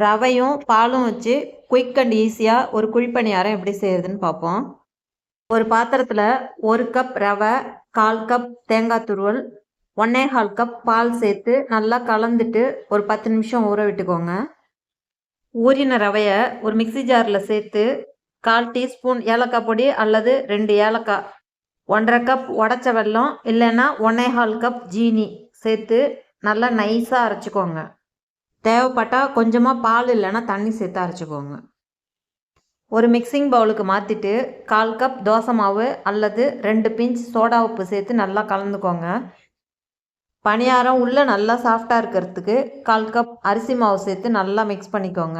ரவையும் பாலும் வச்சு quick and ஈஸியாக ஒரு குழிப்பணியாரம் எப்படி செய்யறதுன்னு பார்ப்போம். ஒரு பாத்திரத்தில் 1 கப் ரவை, 1/4 கப் தேங்காய் துருவல், 1 1/4 கப் பால் சேர்த்து நல்லா கலந்துட்டு ஒரு 10 நிமிஷம் ஊற விட்டுக்கோங்க. ஊறின ரவையை ஒரு மிக்சி ஜாரில் சேர்த்து 1/4 டீஸ்பூன் ஏலக்காய் பொடி அல்லது 2 ஏலக்காய், 1/2 கப் உடச்ச வெல்லம் இல்லைன்னா 1 1/4 கப் ஜீனி சேர்த்து நல்லா நைஸாக அரைச்சிக்கோங்க. தேவைப்பட்டால் கொஞ்சமாக பால் இல்லைன்னா தண்ணி சேர்த்து அரைச்சிக்கோங்க. ஒரு மிக்சிங் பவுலுக்கு மாற்றிட்டு 1/4 கப் தோசை மாவு அல்லது 2 பிஞ்ச் சோடா உப்பு சேர்த்து நல்லா கலந்துக்கோங்க. பணியாரம் உள்ளே நல்லா சாஃப்டாக இருக்கிறதுக்கு 1/4 கப் அரிசி மாவு சேர்த்து நல்லா மிக்ஸ் பண்ணிக்கோங்க.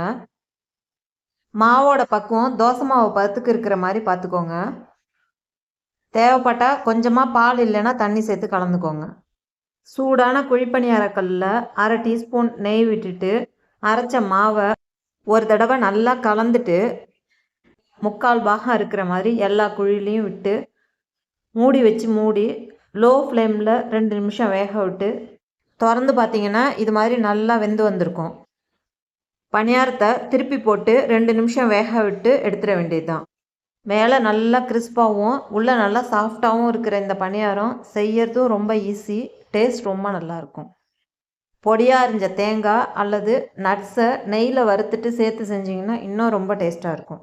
மாவோட பக்குவம் தோசை மாவு பதத்துக்கு இருக்கிற மாதிரி பார்த்துக்கோங்க. தேவைப்பட்டால் கொஞ்சமாக பால் இல்லைன்னா தண்ணி சேர்த்து கலந்துக்கோங்க. சூடான குழிப்பணியாரக்கல்லில் 1/2 டீஸ்பூன் நெய் விட்டுட்டு அரைச்ச மாவை ஒரு தடவை நல்லா கலந்துட்டு 3/4 பாகம் இருக்கிற மாதிரி எல்லா குழிலையும் விட்டு மூடி வச்சு மூடி லோ ஃப்ளேமில் 2 நிமிஷம் வேக விட்டு திறந்து பார்த்தீங்கன்னா இது மாதிரி நல்லா வெந்து வந்திருக்கும். பணியாரத்தை திருப்பி போட்டு 2 நிமிஷம் வேக விட்டு எடுத்துட வேண்டியது தான். மேலே நல்லா கிறிஸ்பாகவும் உள்ளே நல்லா சாஃப்டாகவும் இருக்கிற இந்த பணியாரம் செய்யறதும் ரொம்ப ஈஸி, டேஸ்ட் ரொம்ப நல்லாயிருக்கும். பொடியாக அரிஞ்ச தேங்காய் அல்லது நட்ஸை நெய்யில் வறுத்துட்டு சேர்த்து செஞ்சிங்கன்னா இன்னும் ரொம்ப டேஸ்ட்டாக இருக்கும்.